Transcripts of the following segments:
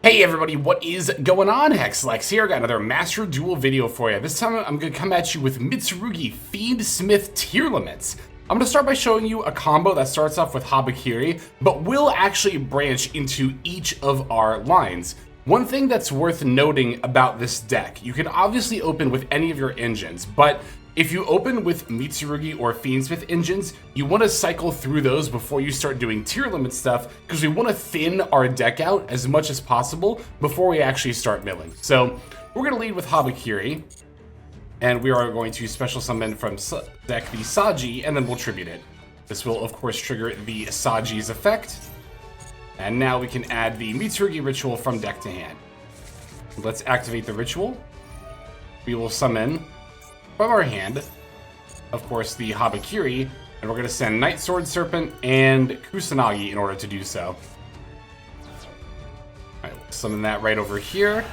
Hey everybody, what is going on? Hexlex here, got another Master Duel video for you. This time I'm going to come at you with Mitsurugi Fiendsmith Tearlaments. I'm going to start by showing you a combo that starts off with Habakiri, but will actually branch into each of our lines. One thing that's worth noting about this deck, you can obviously open with any of your engines, but if you open with Mitsurugi or Fiendsmith engines, you want to cycle through those before you start doing Tearlaments stuff, because we want to thin our deck out as much as possible before we actually start milling. So we're going to lead with Habakiri, and we are going to special summon from deck the Saji, and then we'll tribute it. This will of course trigger the Saji's effect, and now we can add the Mitsurugi ritual from deck to hand. Let's activate the ritual. We will summon from our hand, of course, the Habakiri, and we're going to send Night Sword Serpent and Kusanagi in order to do so. Alright, we'll summon that right over here.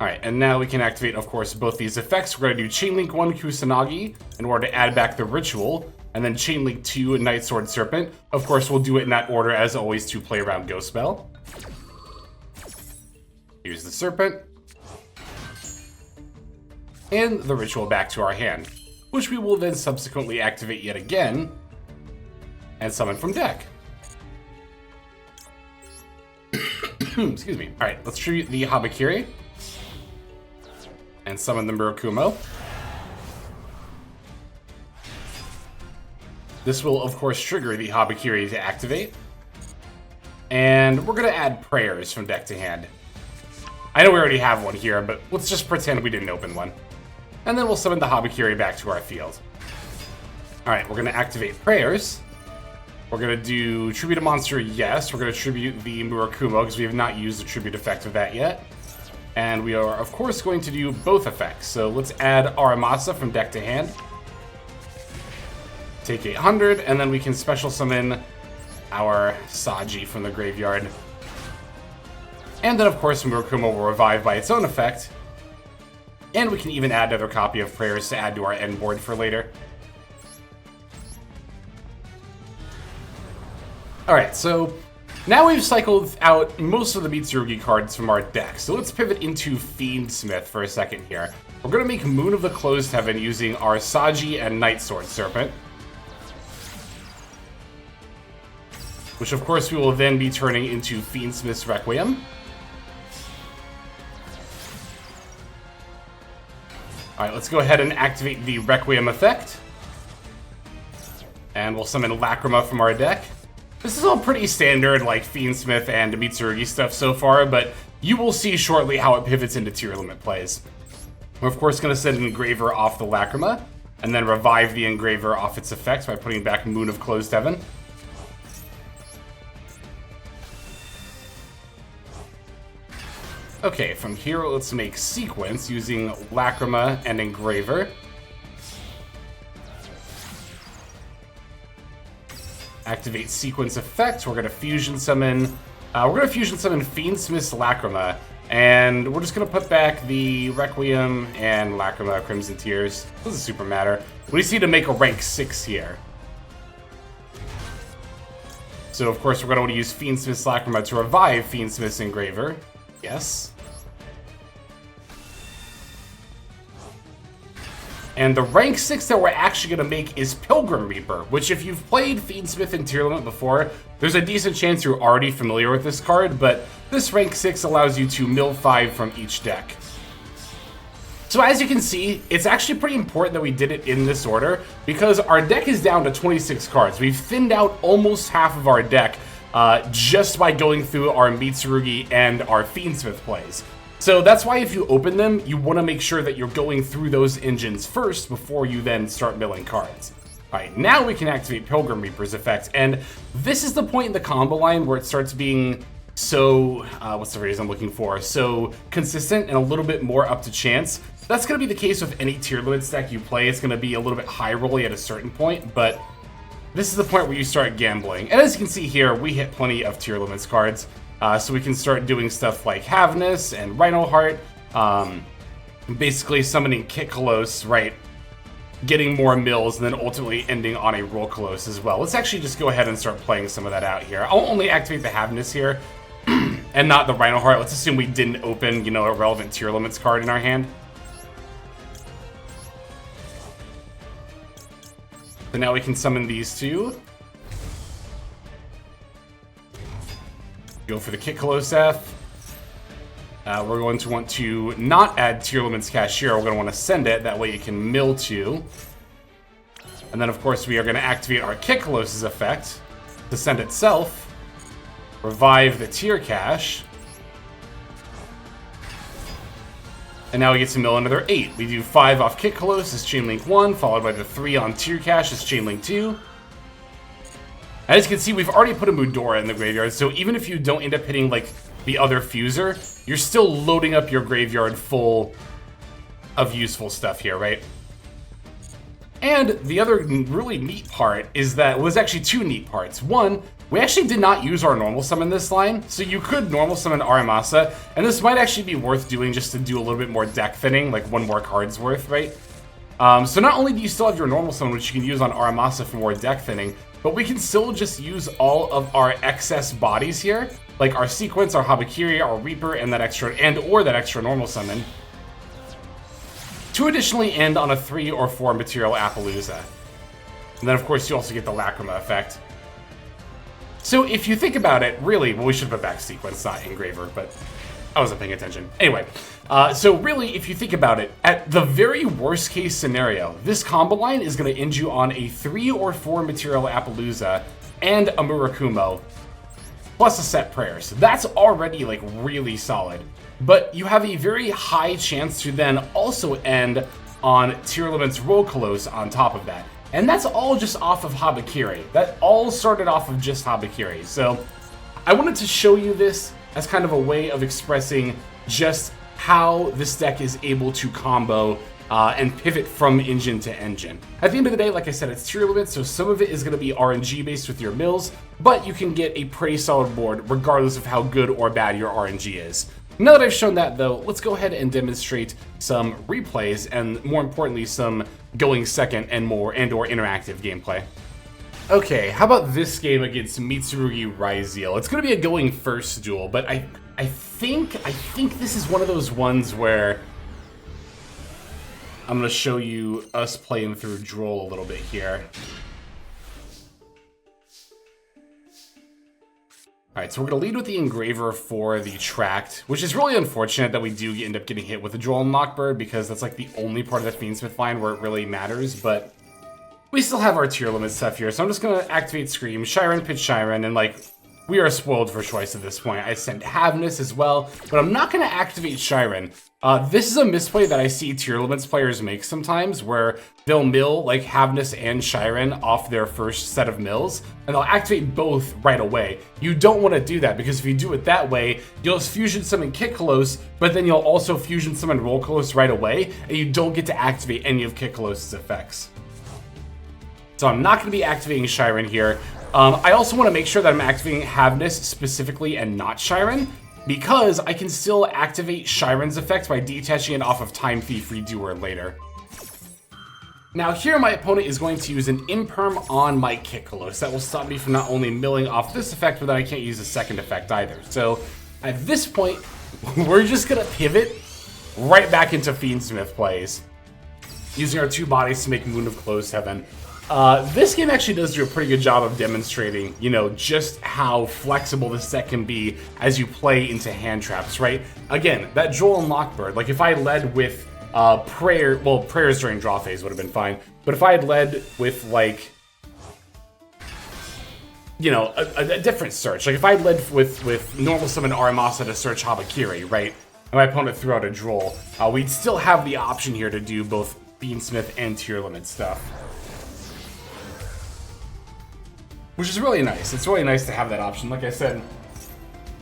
Alright, and now we can activate, of course, both these effects. We're going to do Chain Link 1 Kusanagi in order to add back the ritual, and then Chain Link 2 Night Sword Serpent. Of course, we'll do it in that order, as always, to play around Ghost Spell. Here's the Serpent. And the ritual back to our hand, which we will then subsequently activate yet again and summon from deck. Excuse me. Alright, let's tribute the Habakiri and summon the Murakumo. This will, of course, trigger the Habakiri to activate. And we're going to add prayers from deck to hand. I know we already have one here, but let's just pretend we didn't open one. And then we'll summon the Habakiri back to our field. Alright, we're going to activate prayers. We're going to do tribute a monster, yes. We're going to tribute the Murakumo, because we have not used the tribute effect of that yet. And we are, of course, going to do both effects. So let's add Aramasa from deck to hand. Take 800, and then we can special summon our Saji from the graveyard. And then, of course, Murakumo will revive by its own effect. And we can even add another copy of prayers to add to our end board for later. Alright, so now we've cycled out most of the Mitsurugi cards from our deck. So let's pivot into Fiendsmith for a second here. We're going to make Moon of the Closed Heaven using our Saji and Night Sword Serpent, which of course we will then be turning into Fiendsmith's Requiem. Alright, let's go ahead and activate the Requiem effect. And we'll summon Lacrima from our deck. This is all pretty standard, like Fiendsmith and Mitsurugi stuff so far, but you will see shortly how it pivots into Tearlaments plays. We're of course going to send an Engraver off the Lacrima, and then revive the Engraver off its effects by putting back Moon of Closed Heaven. Okay, from here let's make Sequence using Lacrima and Engraver. Activate Sequence effect. We're going to fusion summon Fiendsmith's Lacrima, and we're just going to put back the Requiem and Lacrima Crimson Tears. Doesn't super matter. We just need to make a rank 6 here. So of course we're going to want to use Fiendsmith's Lacrima to revive Fiendsmith's Engraver. Yes. And the rank 6 that we're actually going to make is Pilgrim Reaper, which if you've played Fiendsmith and Tearlaments before, there's a decent chance you're already familiar with this card, but this rank 6 allows you to mill 5 from each deck. So as you can see, it's actually pretty important that we did it in this order, because our deck is down to 26 cards. We've thinned out almost half of our deck just by going through our Mitsurugi and our Fiendsmith plays. So that's why if you open them, you want to make sure that you're going through those engines first before you then start milling cards. Alright, now we can activate Pilgrim Reaper's effect, and this is the point in the combo line where it starts being so, what's the phrase I'm looking for, so consistent and a little bit more up to chance. That's going to be the case with any Tearlaments deck you play. It's going to be a little bit high rolly at a certain point, but this is the point where you start gambling. And as you can see here, we hit plenty of Tearlaments cards. So we can start doing stuff like Havness and Rhino Heart, basically summoning Kitkalos right getting more mills, and then ultimately ending on a Rolkalos as well. Let's actually just go ahead and start playing some of that out here. I'll only activate the Havness here, and not the Rhino Heart. Let's assume we didn't open, you know, a relevant Tearlaments card in our hand. So now we can summon these two. Go for the Kitkaloseth. We're going to want to not add Tearlaments Cashier. We're going to want to send it. That way you can mill 2. And then, of course, we are going to activate our Kitkalos's effect to send itself. Revive the Tear Cache. And now we get to mill another 8. We do 5 off Kitkalos as Chainlink 1, followed by the 3 on Tear Cache as Chainlink 2. As you can see, we've already put a Mudora in the graveyard, so even if you don't end up hitting, like, the other Fuser, you're still loading up your graveyard full of useful stuff here, right? And the other really neat part is that, well, there's actually 2 neat parts. One, we actually did not use our normal summon this line, so you could normal summon Aramasa, and this might actually be worth doing just to do a little bit more deck thinning, like 1 more card's worth, right? So not only do you still have your normal summon, which you can use on Aramasa for more deck thinning, but we can still just use all of our excess bodies here, like our Sequence, our Habakiri, our Reaper, and that extra normal summon, to additionally end on a 3 or 4 material Appaloosa. And then, of course, you also get the Lacrima effect. So if you think about it, really, well, we should put back Sequence, not Engraver, but I wasn't paying attention. Anyway, so really, if you think about it, at the very worst case scenario, this combo line is going to end you on a 3 or 4 material Appaloosa and a Murakumo, plus a set Prayers. That's already, like, really solid. But you have a very high chance to then also end on Tearlaments Rolkalos on top of that. And that's all just off of Habakiri. That all started off of just Habakiri. So I wanted to show you this as kind of a way of expressing just how this deck is able to combo and pivot from engine to engine. At the end of the day, like I said, it's Tearlaments, so some of it is going to be RNG based with your mills, but you can get a pretty solid board regardless of how good or bad your RNG is. Now that I've shown that, though, let's go ahead and demonstrate some replays and, more importantly, some going second and or interactive gameplay. Okay, how about this game against Mitsurugi Ryzeal? It's going to be a going first duel, but I think this is one of those ones where I'm going to show you us playing through Droll a little bit here. Alright, so we're going to lead with the Engraver for the Tract, which is really unfortunate that we do end up getting hit with the Droll and Lockbird, because that's like the only part of the Fiendsmith line where it really matters, but we still have our Tearlaments stuff here, so I'm just going to activate Scream, Shiren, pitch Shiren, and like, we are spoiled for choice at this point. I sent Havness as well, but I'm not going to activate Shiren. This is a misplay that I see Tearlaments players make sometimes, where they'll mill like Havness and Shiren off their first set of mills, and they'll activate both right away. You don't want to do that, because if you do it that way, you'll fusion summon Kitkalos, but then you'll also fusion summon Rolkalos right away, and you don't get to activate any of Kitkalos's effects. So I'm not going to be activating Shiren here. I also want to make sure that I'm activating Havness specifically and not Shiren, because I can still activate Shiren's effect by detaching it off of Time Thief Redoer later. Now here my opponent is going to use an Imperm on my Kitkalos. That will stop me from not only milling off this effect, but then I can't use the second effect either. So at this point, we're just going to pivot right back into Fiendsmith plays, using our 2 bodies to make Moon of Closed Heaven. This game actually does do a pretty good job of demonstrating, you know, just how flexible this deck can be as you play into hand traps, right? Again, that Joel and Lockbird, like if I led with prayers during draw phase would have been fine, but if I had led with, like, you know, a different search, like if I had led with normal summon Aramasa to search Habakiri, right, and my opponent threw out a Droll, we'd still have the option here to do both Fiendsmith and Tearlaments stuff, which is really nice. It's really nice to have that option. Like I said,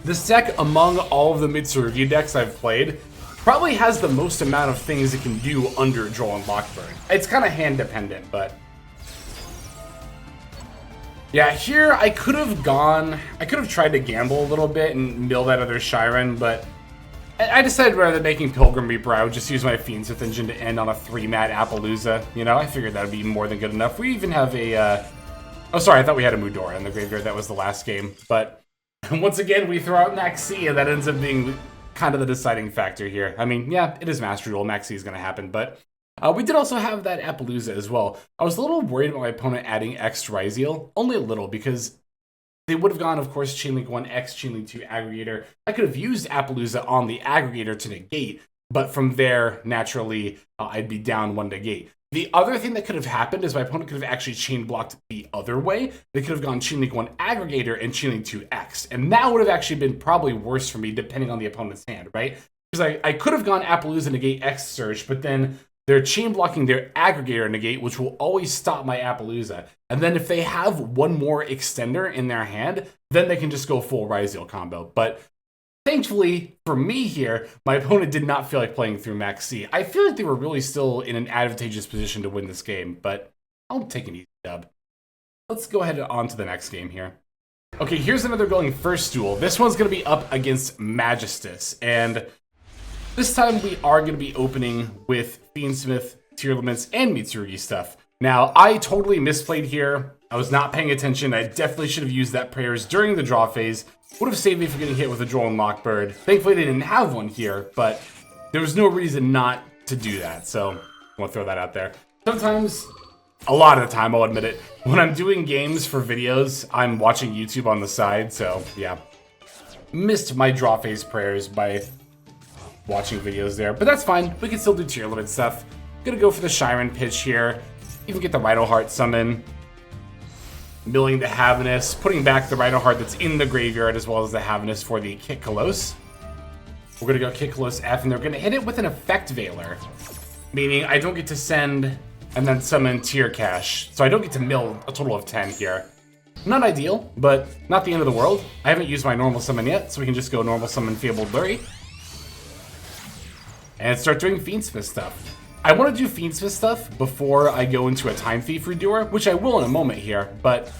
this deck, among all of the Mitsurugi decks I've played, probably has the most amount of things it can do under Droll and Lockbird. It's kind of hand dependent, but yeah, here I could have tried to gamble a little bit and mill that other Shiren, but I decided rather than making Pilgrim Reaper, I would just use my Fiendsmith engine to end on a 3-mat Appaloosa. You know, I figured that would be more than good enough. We even have a, oh, sorry, I thought we had a Mudora in the graveyard. That was the last game. But once again, we throw out Max C, and that ends up being kind of the deciding factor here. I mean, yeah, it is Master Duel. Max C is going to happen, but we did also have that Appaloosa as well. I was a little worried about my opponent adding X Ryzeal, only a little, because they would have gone, of course, Chainlink 1 X, Chainlink 2 Aggregator. I could have used Appaloosa on the Aggregator to negate, but from there, naturally, I'd be down 1 negate. The other thing that could have happened is my opponent could have actually chain blocked the other way. They could have gone Chainlink 1 Aggregator and Chainlink 2 X, and that would have actually been probably worse for me, depending on the opponent's hand, right? Because I could have gone Appaloosa negate X Surge, but then they're chain blocking their Aggregator negate, which will always stop my Appaloosa. And then if they have one more extender in their hand, then they can just go full Ryzeal combo. But thankfully, for me here, my opponent did not feel like playing through Max C. I feel like they were really still in an advantageous position to win this game, but I'll take an easy dub. Let's go ahead and on to the next game here. Okay, here's another going first duel. This one's going to be up against Magistus, and this time we are going to be opening with Fiendsmith, Tearlaments, and Mitsurugi stuff. Now, I totally misplayed here. I was not paying attention. I definitely should have used that prayers during the draw phase. Would have saved me from getting hit with a Droll and Lockbird. Thankfully, they didn't have one here, but there was no reason not to do that, so I want to throw that out there. Sometimes, a lot of the time, I'll admit it, when I'm doing games for videos, I'm watching YouTube on the side, so yeah. Missed my draw phase prayers by watching videos there, but that's fine. We can still do Tearlaments stuff. Gonna go for the Shiren pitch here. Even get the Rhino-Heart summon. Milling the Havnus, putting back the Rhino-Heart that's in the graveyard as well as the Havnus for the Kick Kalos. We're gonna go Kick Kalos F, and they're gonna hit it with an Effect Veiler. Meaning I don't get to send and then summon Tier Cash. So I don't get to mill a total of 10 here. Not ideal, but not the end of the world. I haven't used my normal summon yet, so we can just go normal summon Fabled Blurry. And start doing Fiendsmith stuff. I want to do Fiendsmith stuff before I go into a Time Thief Redoer, which I will in a moment here, but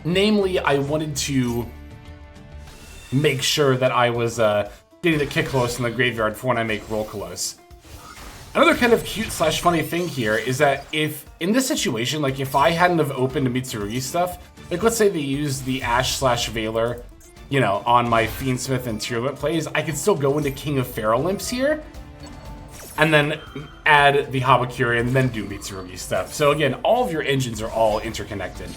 namely, I wanted to make sure that I was getting the Kick Kalos in the graveyard for when I make Roll Kalos. Another kind of cute slash funny thing here is that if, in this situation, like if I hadn't have opened Mitsurugi stuff, like let's say they used the Ash slash Veiler, you know, on my Fiendsmith and Tearlaments plays, I could still go into King of Feral Imps here, and then add the Habakiri, and then do Mitsurugi stuff. So again, all of your engines are all interconnected.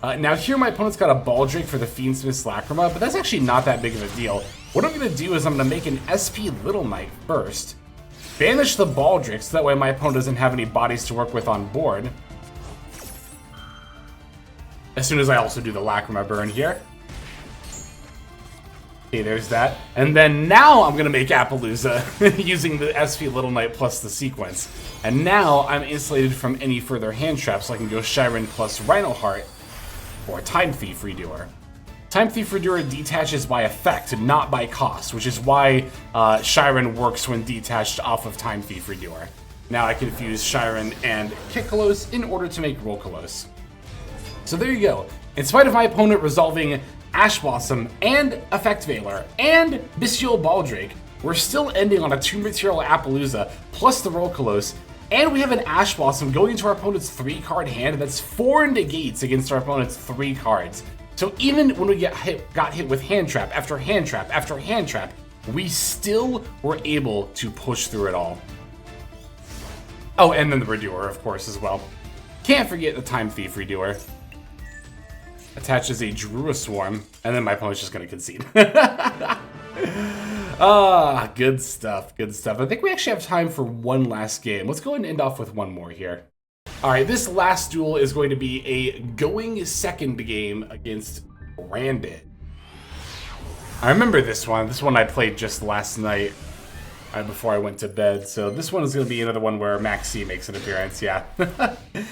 Now here my opponent's got a Baldrake for the Fiendsmith's Lacrima, but that's actually not that big of a deal. What I'm gonna do is I'm gonna make an SP Little Knight first, banish the Baldrake so that way my opponent doesn't have any bodies to work with on board. As soon as I also do the Lacrima burn here. Okay, there's that. And then now I'm going to make Appaloosa using the SP Little Knight plus the sequence. And now I'm insulated from any further hand traps, so I can go Shiren plus Rhino-Heart or Time Thief Redoer. Time Thief Redoer detaches by effect, not by cost, which is why Shiren works when detached off of Time Thief Redoer. Now I can fuse Shiren and Kick Kalos in order to make Roll Kalos. So there you go. In spite of my opponent resolving Ash Blossom and Effect Veiler and Bestial Baldrake, we're still ending on a 2-material Appaloosa plus the Roll Kalos, and we have an Ash Blossom going into our opponent's 3-card hand that's 4 negates against our opponent's 3 cards. So even when we got hit with hand trap after hand trap after hand trap, we still were able to push through it all. Oh, and then the Redoer, of course, as well. Can't forget the Time Thief Redoer. Attaches a Drua Swarm, and then my opponent's just going to concede. Ah, good stuff, good stuff. I think we actually have time for one last game. Let's go ahead and end off with one more here. All right, this last duel is going to be a going second game against Brandon. I remember this one. This one I played just last night, right before I went to bed. So this one is going to be another one where Max C makes an appearance, yeah.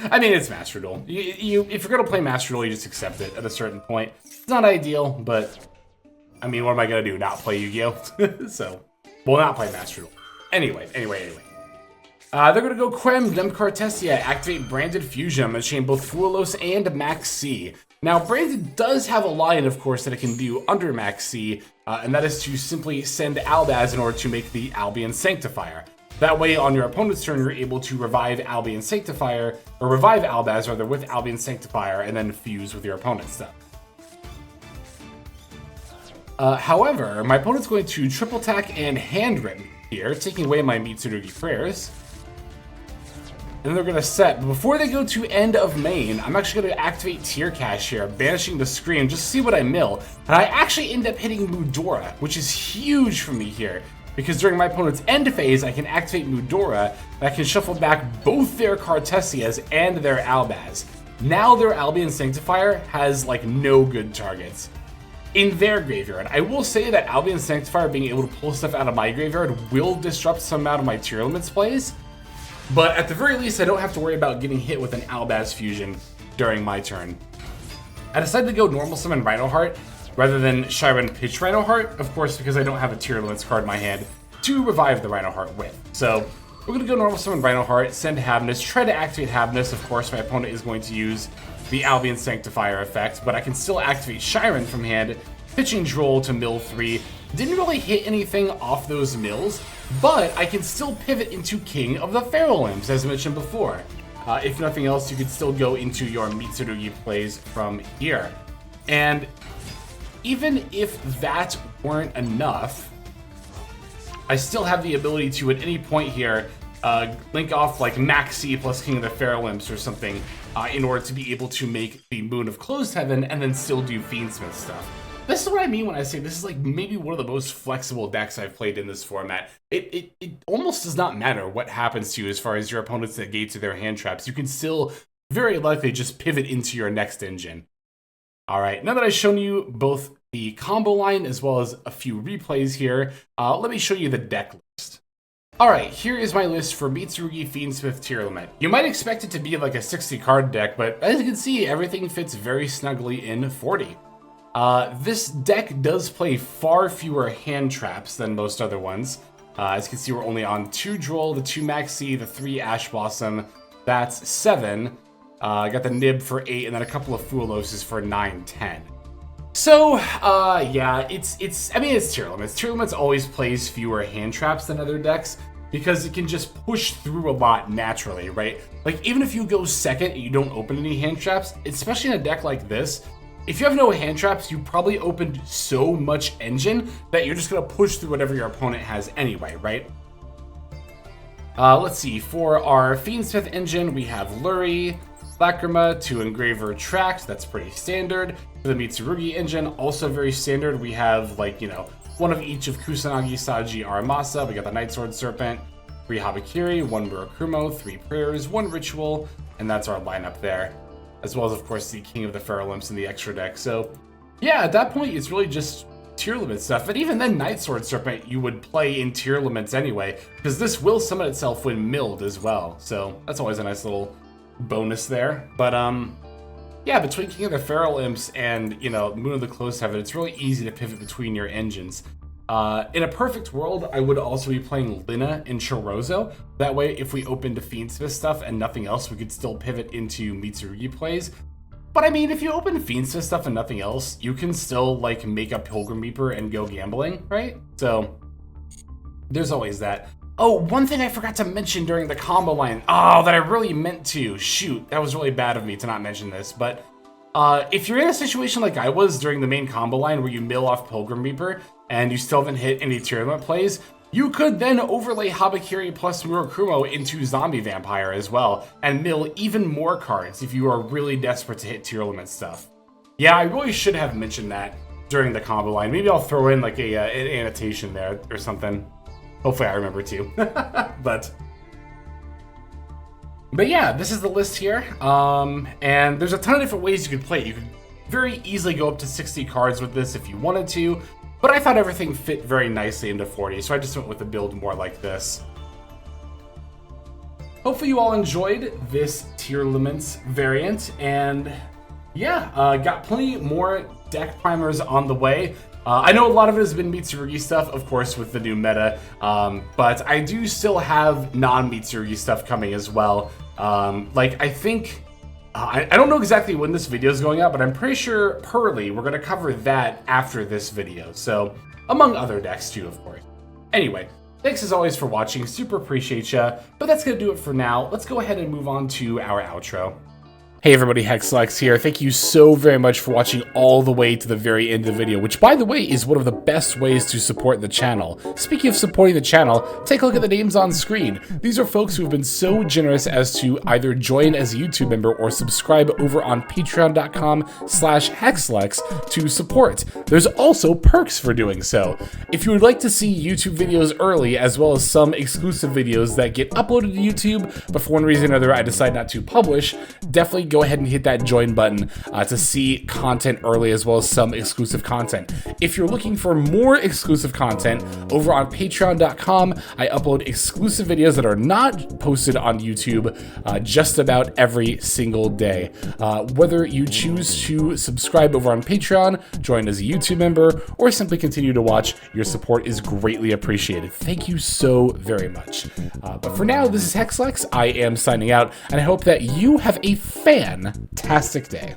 I mean, it's Master Duel. If you're going to play Master Duel, you just accept it at a certain point. It's not ideal, but I mean, what am I going to do? Not play Yu-Gi-Oh? So, we'll not play Master Duel. Anyway. They're going to go Krem, Dem Cartesia, activate Branded Fusion. I'm going to chain both Fuelos and Max C. Now, Brandon does have a line, of course, that it can do under Max C, and that is to simply send Albaz in order to make the Albion Sanctifier. That way, on your opponent's turn, you're able to revive Albion Sanctifier, or revive Albaz, rather, with Albion Sanctifier, and then fuse with your opponent's stuff. However, my opponent's going to triple attack and hand rip me here, taking away my Mitsurugi prayers. And then they're going to set. But before they go to end of main, I'm actually going to activate Tear Cache here, banishing the Scream, just to see what I mill. And I actually end up hitting Mudora, which is huge for me here. Because during my opponent's end phase, I can activate Mudora, and I can shuffle back both their Cartesias and their Albaz. Now their Albion Sanctifier has, like, no good targets in their graveyard. I will say that Albion Sanctifier being able to pull stuff out of my graveyard will disrupt some amount of my Tearlaments plays, but at the very least, I don't have to worry about getting hit with an Albaz fusion during my turn. I decided to go normal summon Rhinoheart rather than Shiren pitch Rhinoheart, of course, because I don't have a Tearlaments card in my hand to revive the Rhinoheart with. So we're gonna go normal summon Rhinoheart, send Havnus, try to activate Havnus. Of course, my opponent is going to use the Albion Sanctifier effect, but I can still activate Shiren from hand, pitching Droll to mill 3. Didn't really hit anything off those mills, but I can still pivot into King of the Feral Imps, as mentioned before. If nothing else, you could still go into your Mitsurugi plays from here. And even if that weren't enough, I still have the ability to, at any point here, link off like Max C plus King of the Feral Imps or something in order to be able to make the Moon of Closed Heaven and then still do Fiendsmith stuff. This is what I mean when I say this is like maybe one of the most flexible decks I've played in this format. It almost does not matter what happens to you as far as your opponent's negates or their hand traps. You can still very likely just pivot into your next engine. All right, now that I've shown you both the combo line as well as a few replays here, let me show you the deck list. All right, here is my list for Mitsurugi Fiendsmith Tearlament. You might expect it to be like a 60 card deck, but as you can see, everything fits very snugly in 40. This deck does play far fewer hand traps than most other ones. As you can see, we're only on 2 Droll, the 2 Max C, the 3 Ash Blossom. That's 7. I got the Nib for 8, and then a couple of Fueloses for 9, 10. So, yeah, I mean, it's Tearlaments. Tearlaments always plays fewer hand traps than other decks because it can just push through a lot naturally, right? Like, even if you go second and you don't open any hand traps, especially in a deck like this, if you have no hand traps, you probably opened so much engine that you're just going to push through whatever your opponent has anyway, right? Let's see. For our Fiendsmith engine, we have Lurie, Lacrima, 2 Engraver Tract. That's pretty standard. For the Mitsurugi engine, also very standard. We have, like, you know, one of each of Kusanagi, Saji, Aramasa. We got the Nightsword Serpent, 3 Habakiri, 1 Murakumo, 3 Prayers, 1 Ritual, and that's our lineup there. As well as, of course, the King of the Feral Imps in the extra deck. So, yeah, at that point, it's really just Tearlament stuff. And even then, Nightsword Serpent, you would play in Tearlaments anyway, because this will summon itself when milled as well. So, that's always a nice little bonus there. But, yeah, between King of the Feral Imps and, you know, Moon of the Closed Heaven, it's really easy to pivot between your engines. In a perfect world, I would also be playing Lina and Chorozo. That way, if we opened to Fiendsmith stuff and nothing else, we could still pivot into Mitsurugi plays. But I mean, if you open Fiendsmith stuff and nothing else, you can still, like, make a Pilgrim Reaper and go gambling, right? So, there's always that. Oh, one thing I forgot to mention during the combo line. Oh, that I really meant to. Shoot, that was really bad of me to not mention this. But if you're in a situation like I was during the main combo line where you mill off Pilgrim Reaper and you still haven't hit any Tearlament plays, you could then overlay Habakiri plus Murakumo into Zombie Vampire as well and mill even more cards if you are really desperate to hit Tearlament stuff. Yeah, I really should have mentioned that during the combo line. Maybe I'll throw in like an annotation there or something. Hopefully I remember to. But yeah, this is the list here. And there's a ton of different ways you could play it. You could very easily go up to 60 cards with this if you wanted to. But I thought everything fit very nicely into 40, so I just went with a build more like this. Hopefully you all enjoyed this Tearlaments variant, and yeah, got plenty more deck primers on the way. I know a lot of it has been Mitsurugi stuff, of course, with the new meta, but I do still have non-Mitsurugi stuff coming as well. Like, I think I don't know exactly when this video is going out, but I'm pretty sure Pearly, we're going to cover that after this video. So, among other decks too, of course. Anyway, thanks as always for watching. Super appreciate ya. But that's going to do it for now. Let's go ahead and move on to our outro. Hey everybody, Hexlex here. Thank you so very much for watching all the way to the very end of the video, which by the way is one of the best ways to support the channel. Speaking of supporting the channel, take a look at the names on screen. These are folks who have been so generous as to either join as a YouTube member or subscribe over on patreon.com/Hexlex to support. There's also perks for doing so. If you would like to see YouTube videos early, as well as some exclusive videos that get uploaded to YouTube, but for one reason or another I decide not to publish, definitely go ahead and hit that join button to see content early, as well as some exclusive content. If you're looking for more exclusive content, over on patreon.com, I upload exclusive videos that are not posted on YouTube just about every single day. Whether you choose to subscribe over on Patreon, join as a YouTube member, or simply continue to watch, your support is greatly appreciated. Thank you so very much. But for now, this is Hexlex. I am signing out, and I hope that you have a fantastic day.